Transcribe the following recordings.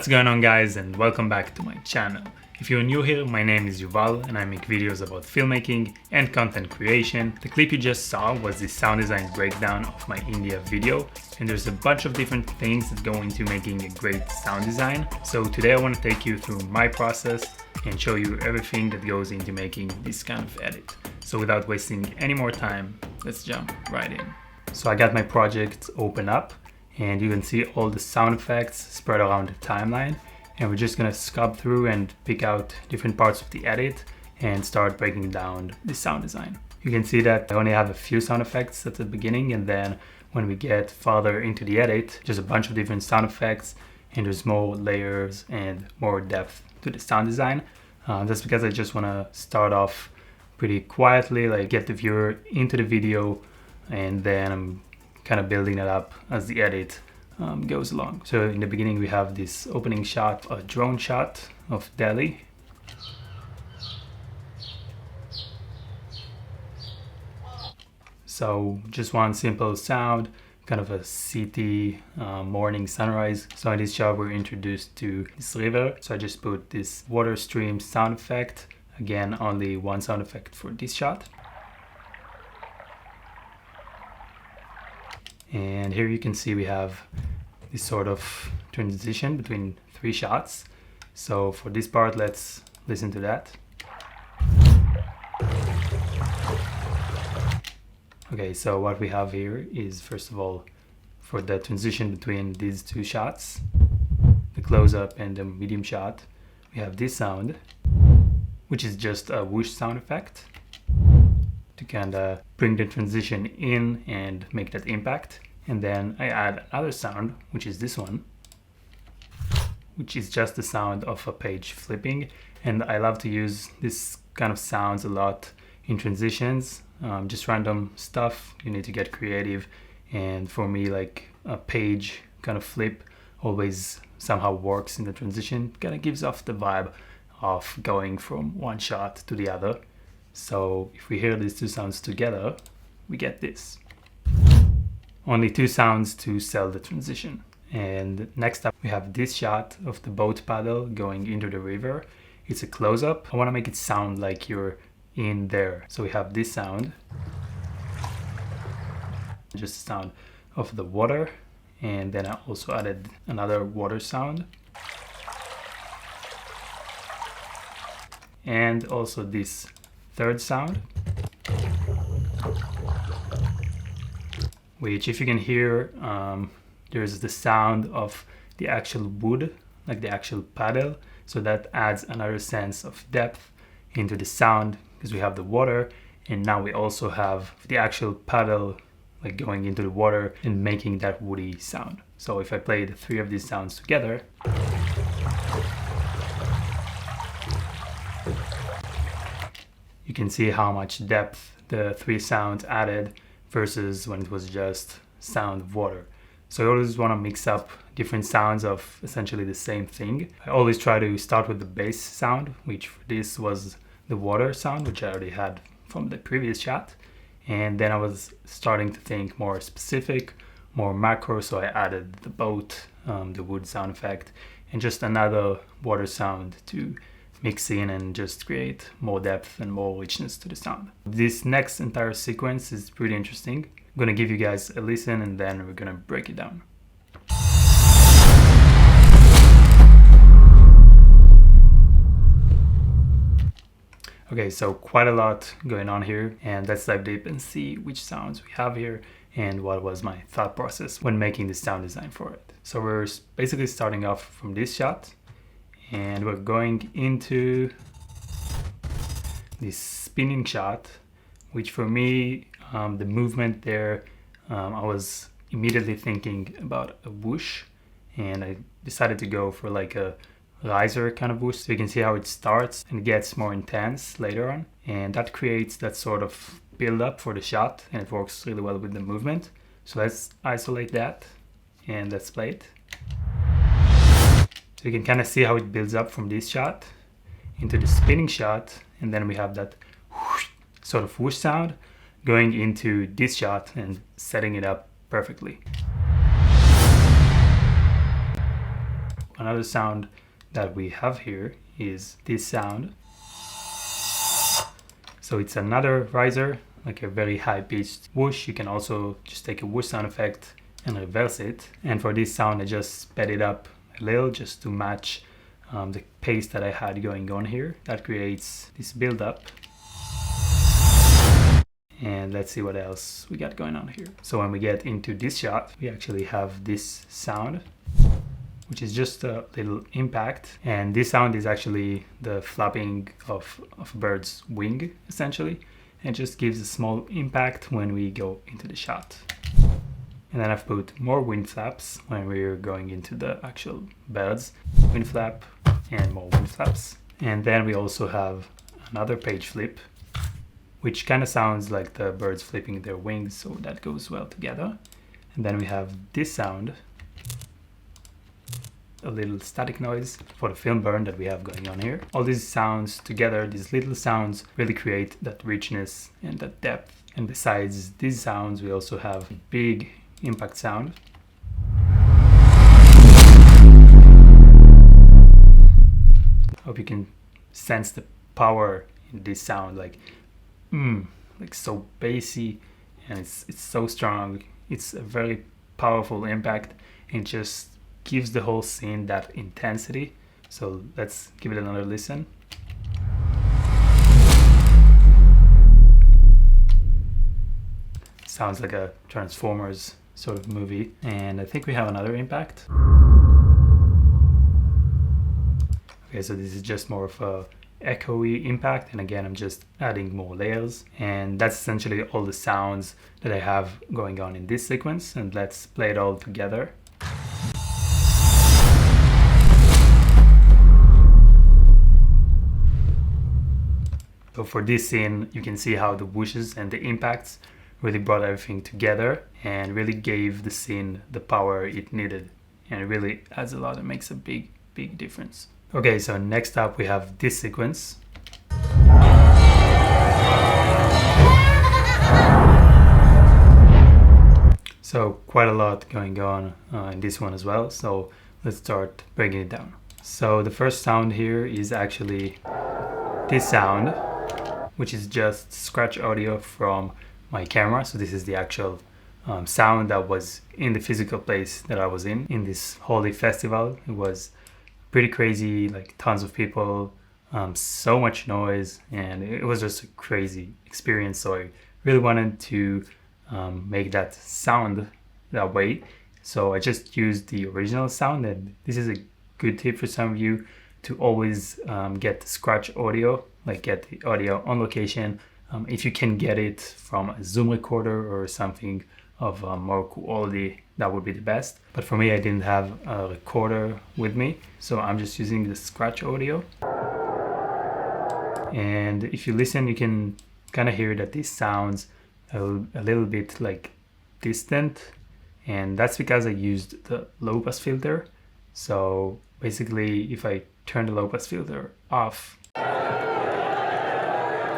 What's going on, guys, and welcome back to my channel. If you're new here, my name is Yuval and I make videos about filmmaking and content creation. The clip you just saw was the sound design breakdown of my India video, and there's a bunch of different things that go into making a great sound design. So today I want to take you through my process and show you everything that goes into making this kind of edit. So without wasting any more time, let's jump right in. So I got my project open up, and you can see all the sound effects spread around the timeline, and we're just gonna scrub through and pick out different parts of the edit and start breaking down the sound design. You can see that I only have a few sound effects at the beginning, and then when we get farther into the edit, there's a bunch of different sound effects and there's more layers and more depth to the sound design. That's because I just want to start off pretty quietly, like get the viewer into the video, and then I'm kind of building it up as the edit goes along. So in the beginning we have this opening shot, a drone shot of Delhi. So just one simple sound, kind of a city morning sunrise. So in this shot we're introduced to this river. So I just put this water stream sound effect. Again, only one sound effect for this shot. And here you can see we have this sort of transition between three shots. So for this part, let's listen to that. Okay, so what we have here is, first of all, for the transition between these two shots, the close-up and the medium shot, we have this sound, which is just a whoosh sound effect to kind of bring the transition in and make that impact. And then I add another sound, which is this one, which is just the sound of a page flipping. And I love to use this kind of sounds a lot in transitions, just random stuff. You need to get creative. And for me, like a page kind of flip always somehow works in the transition, kind of gives off the vibe of going from one shot to the other. So if we hear these two sounds together, we get this. Only two sounds to sell the transition. And next up we have this shot of the boat paddle going into the river. It's a close-up. I want to make it sound like you're in there. So we have this sound, just the sound of the water, and then I also added another water sound. And also this third sound, which, if you can hear, there's the sound of the actual wood, like the actual paddle. So that adds another sense of depth into the sound, because we have the water, and now we also have the actual paddle like going into the water and making that woody sound. So if I play the three of these sounds together, you can see how much depth the three sounds added versus when it was just sound of water. So I always want to mix up different sounds of essentially the same thing. I always try to start with the bass sound, which for this was the water sound, which I already had from the previous shot. And then I was starting to think more specific, more macro, so I added the boat, the wood sound effect, and just another water sound to mix in and just create more depth and more richness to the sound. This next entire sequence is pretty interesting. I'm gonna give you guys a listen and then we're gonna break it down. Okay, so quite a lot going on here, and let's dive deep and see which sounds we have here and what was my thought process when making the sound design for it. So we're basically starting off from this shot, and we're going into this spinning shot, which for me, the movement there, I was immediately thinking about a whoosh, and I decided to go for like a riser kind of whoosh. So you can see how it starts and gets more intense later on, and that creates that sort of build up for the shot, and it works really well with the movement. So let's isolate that and let's play it. So you can kind of see how it builds up from this shot into the spinning shot, and then we have that whoosh, sort of whoosh sound going into this shot and setting it up perfectly. another sound that we have here is this sound. So it's another riser, like a very high-pitched whoosh. You can also just take a whoosh sound effect and reverse it. And for this sound, I just sped it up a little just to match the pace that I had going on here. That creates this build-up. And let's see what else we got going on here. So when we get into this shot, we actually have this sound, which is just a little impact. And this sound is actually the flapping of a bird's wing, essentially. And it just gives a small impact when we go into the shot. And then I've put more wind flaps when we're going into the actual birds. Wind flap and more wind flaps. And then we also have another page flip, which kind of sounds like the birds flipping their wings, so that goes well together. And then we have this sound, a little static noise for the film burn that we have going on here. All these sounds together, these little sounds, really create that richness and that depth. And besides these sounds, we also have a big impact sound. Hope you can sense the power in this sound, like so bassy, and it's so strong. It's a very powerful impact, and it just gives the whole scene that intensity. So let's give it another listen. Sounds like a Transformers sort of movie. And I think we have another impact. Okay, so this is just more of a echoey impact, and again I'm just adding more layers, and that's essentially all the sounds that I have going on in this sequence. And let's play it all together. So for this scene, you can see how the whooshes and the impacts really brought everything together and really gave the scene the power it needed, and it really adds a lot and makes a big difference. Okay, so next up we have this sequence. So quite a lot going on in this one as well. So let's start breaking it down. So the first sound here is actually this sound, which is just scratch audio from my camera. So this is the actual sound that was in the physical place that I was in this holy festival. It was pretty crazy, like tons of people, so much noise, and it was just a crazy experience. So I really wanted to make that sound that way. So I just used the original sound, and this is a good tip for some of you to always get the scratch audio, like get the audio on location. If you can get it from a Zoom recorder or something of more quality, that would be the best. But for me, I didn't have a recorder with me, so I'm just using the scratch audio. And if you listen, you can kind of hear that this sounds a little bit like distant, and that's because I used the low pass filter. So basically, if I turn the low pass filter off,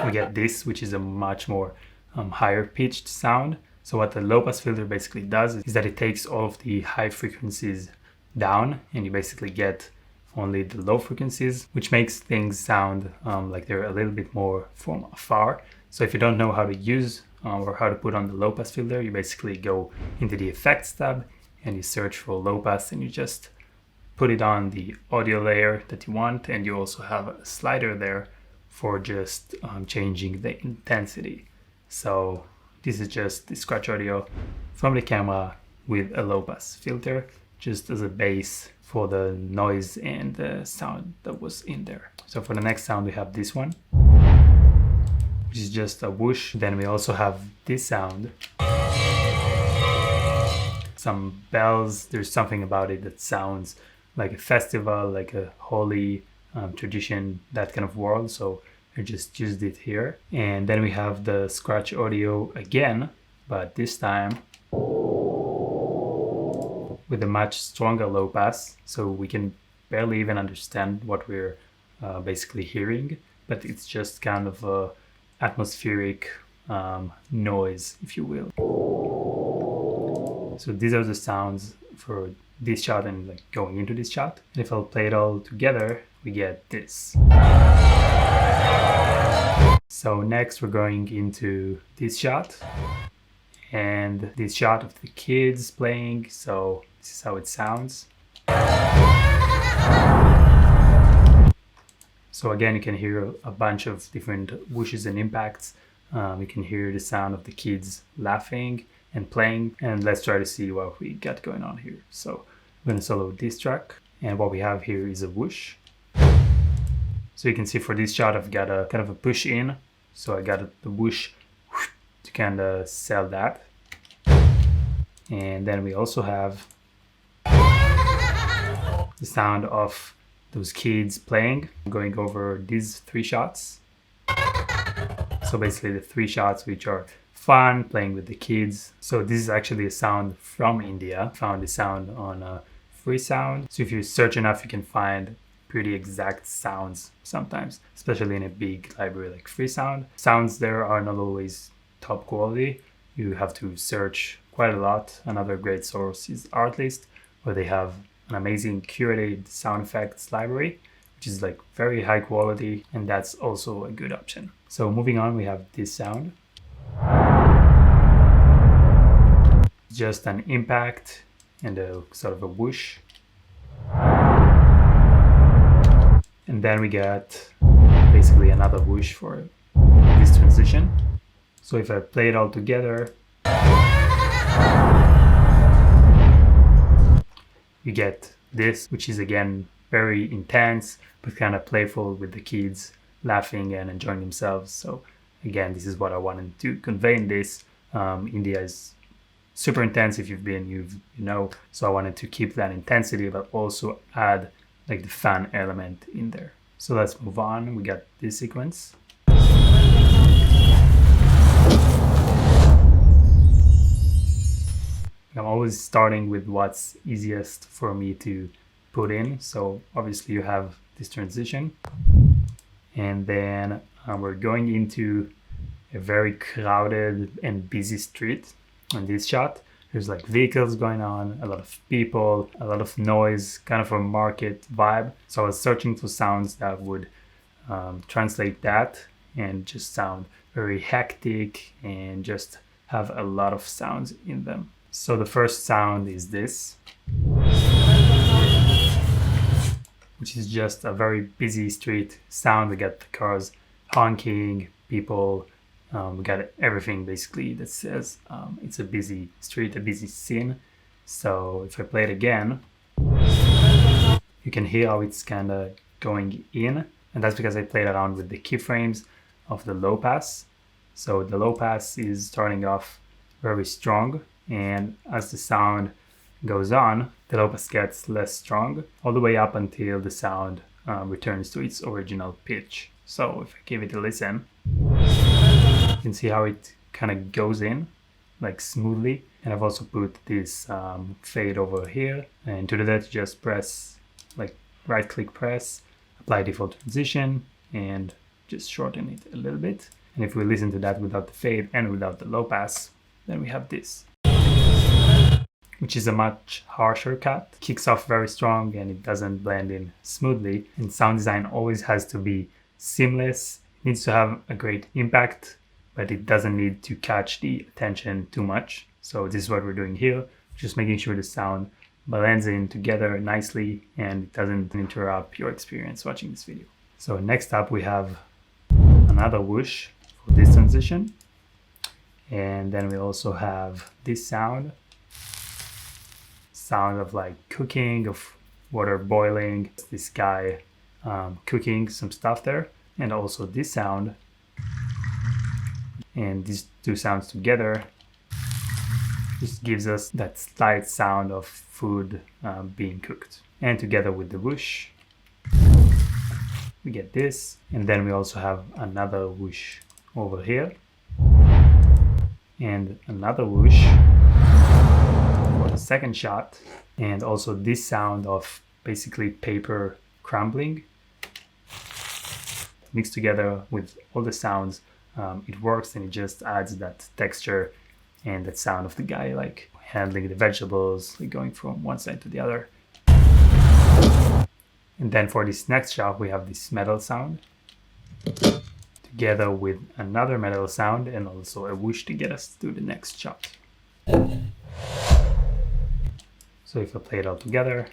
we get this, which is a much more higher pitched sound. So what the low pass filter basically does is that it takes all of the high frequencies down, and you basically get only the low frequencies, which makes things sound like they're a little bit more from afar. So if you don't know how to use or how to put on the low pass filter, you basically go into the effects tab and you search for low pass, and you just put it on the audio layer that you want, and you also have a slider there for just changing the intensity. So this is just the scratch audio from the camera with a low pass filter, just as a base for the noise and the sound that was in there. So for the next sound, we have this one, which is just a whoosh. Then we also have this sound, some bells. There's something about it that sounds like a festival, like a holy tradition, that kind of world. So I just used it here. And then we have the scratch audio again, but this time with a much stronger low pass, so we can barely even understand what we're basically hearing, but it's just kind of a atmospheric noise, if you will. So these are the sounds for this shot and like going into this shot. And if I'll play it all together, we get this. So next we're going into this shot and this shot of the kids playing. So this is how it sounds. So again, you can hear a bunch of different whooshes and impacts. You can hear the sound of the kids laughing and playing. And let's try to see what we got going on here. So I'm going to solo this track. And what we have here is a whoosh. So you can see for this shot, I've got a kind of a push in. So I got the whoosh to kind of sell that. And then we also have the sound of those kids playing. I'm going over these 3 shots. So basically the 3 shots which are fun, playing with the kids. So this is actually a sound from India. I found the sound on Free Sound. So if you search enough, you can find pretty exact sounds sometimes, especially in a big library like Free Sound. Sounds there are not always top quality. You have to search quite a lot. Another great source is Artlist, where they have an amazing curated sound effects library, which is like very high quality, and that's also a good option. So moving on, we have this sound. Just an impact and a sort of a whoosh. And then we get basically another whoosh for this transition. So if I play it all together, you get this, which is again very intense, but kind of playful with the kids laughing and enjoying themselves. So again, this is what I wanted to convey in this. India is super intense. If you've been, you know. So I wanted to keep that intensity, but also add like the fun element in there. So let's move on. We got this sequence. I'm always starting with what's easiest for me to put in. So obviously you have this transition, and then we're going into a very crowded and busy street. On this shot, there's like vehicles going on, a lot of people, a lot of noise, kind of a market vibe. So I was searching for sounds that would translate that and just sound very hectic and just have a lot of sounds in them. So the first sound is this, which is just a very busy street sound. We got the cars honking, people. We got everything basically that says it's a busy street, a busy scene. So if I play it again, you can hear how it's kind of going in. And that's because I played around with the keyframes of the low pass. So the low pass is starting off very strong. And as the sound goes on, the low pass gets less strong all the way up until the sound returns to its original pitch. So if I give it a listen, you can see how it kind of goes in like smoothly. And I've also put this fade over here, and to do that, just press like right click press, apply default transition, and just shorten it a little bit. And if we listen to that without the fade and without the low pass, then we have this, which is a much harsher cut. Kicks off very strong and it doesn't blend in smoothly. And sound design always has to be seamless. It needs to have a great impact, but it doesn't need to catch the attention too much. So this is what we're doing here, just making sure the sound blends in together nicely and it doesn't interrupt your experience watching this video. So next up we have another whoosh for this transition. And then we also have this sound of like cooking, of water boiling, this guy cooking some stuff there, and also this sound. And these two sounds together just gives us that slight sound of food being cooked. And together with the whoosh, we get this. And then we also have another whoosh over here, and another whoosh for the second shot, and also this sound of basically paper crumbling. Mixed together with all the sounds, it works, and it just adds that texture and that sound of the guy like handling the vegetables, like going from one side to the other. And then for this next shot, we have this metal sound together with another metal sound and also a whoosh to get us to the next shot. So if I play it all together,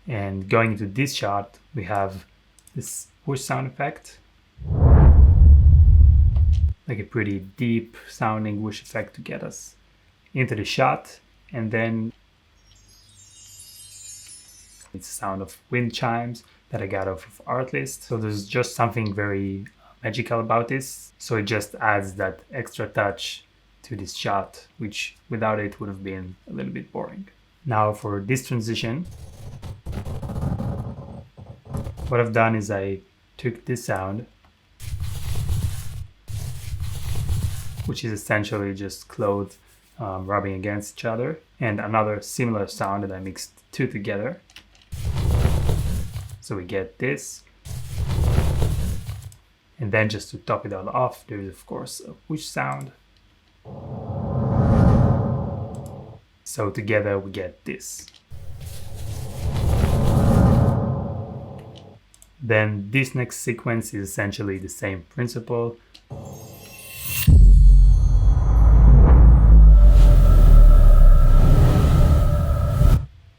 and going into this shot, we have this whoosh sound effect, like a pretty deep sounding whoosh effect to get us into the shot. And then it's the sound of wind chimes that I got off of Artlist. So there's just something very magical about this. So it just adds that extra touch to this shot, which without it would have been a little bit boring. Now for this transition, what I've done is I took this sound, which is essentially just clothes rubbing against each other, and another similar sound that I mixed two together. So we get this. And then just to top it all off, there's of course a whoosh sound. So together we get this. Then this next sequence is essentially the same principle.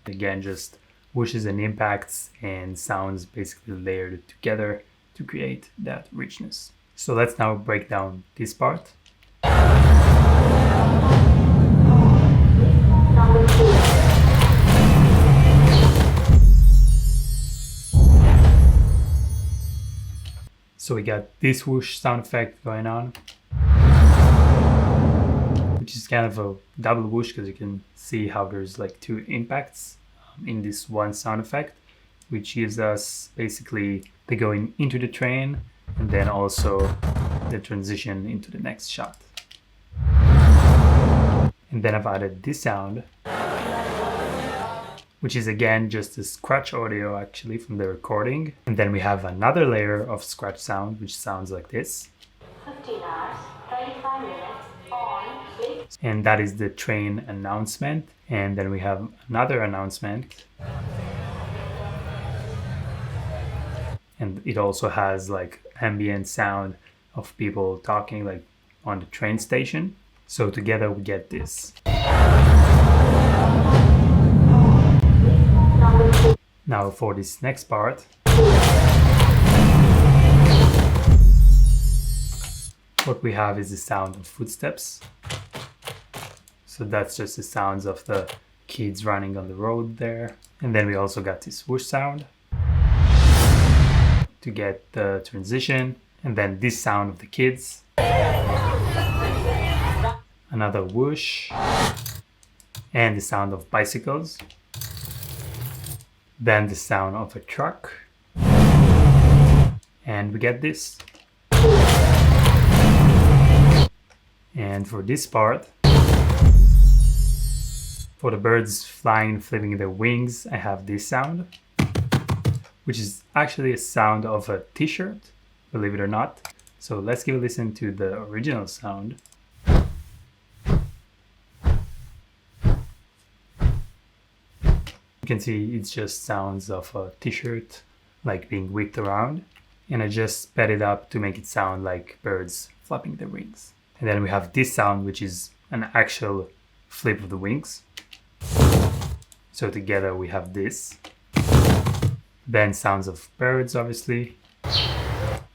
Again, just whooshes and impacts and sounds basically layered together to create that richness. So let's now break down this part. So we got this whoosh sound effect going on, which is kind of a double whoosh because you can see how there's like two impacts in this one sound effect, which gives us basically the going into the train and then also the transition into the next shot. And then I've added this sound, which is again just a scratch audio actually from the recording. And then we have another layer of scratch sound, which sounds like this. 15 hours, 35 minutes, on, please. And that is the train announcement. And then we have another announcement. And it also has like ambient sound of people talking like on the train station. So together we get this. Now for this next part, what we have is the sound of footsteps. So that's just the sounds of the kids running on the road there. And then we also got this whoosh sound to get the transition. And then this sound of the kids. Another whoosh. And the sound of bicycles. Then the sound of a truck. And we get this. And for this part, for the birds flying, flipping their wings, I have this sound, which is actually a sound of a t-shirt, believe it or not. So let's give a listen to the original sound. You can see it's just sounds of a t-shirt like being whipped around, and I just sped it up to make it sound like birds flapping their wings. And then we have this sound, which is an actual flip of the wings. So together we have this. Then sounds of birds, obviously,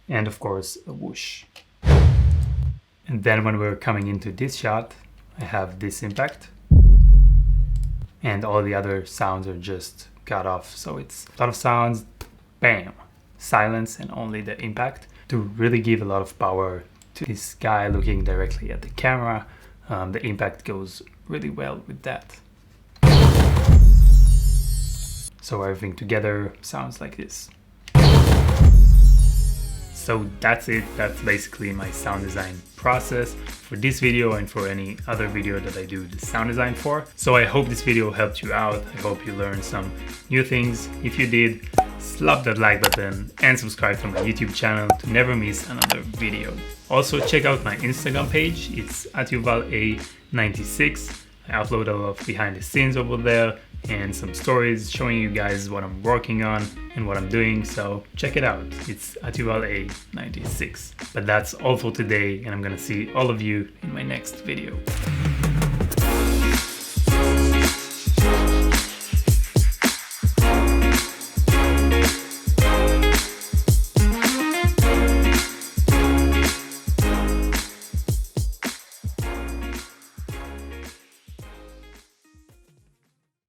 and of course a whoosh. And then when we're coming into this shot, I have this impact. And all the other sounds are just cut off. So it's a lot of sounds, bam, silence, and only the impact to really give a lot of power to this guy looking directly at the camera. The impact goes really well with that. So everything together sounds like this. So that's it. That's basically my sound design process for this video and for any other video that I do the sound design for. So I hope this video helped you out. I hope you learned some new things. If you did, slap that like button and subscribe to my YouTube channel to never miss another video. Also check out my Instagram page, it's @yuvala96. I upload a lot of behind the scenes over there and some stories showing you guys what I'm working on and what I'm doing, so check it out. It's @yuvala96. But that's all for today, and I'm gonna see all of you in my next video.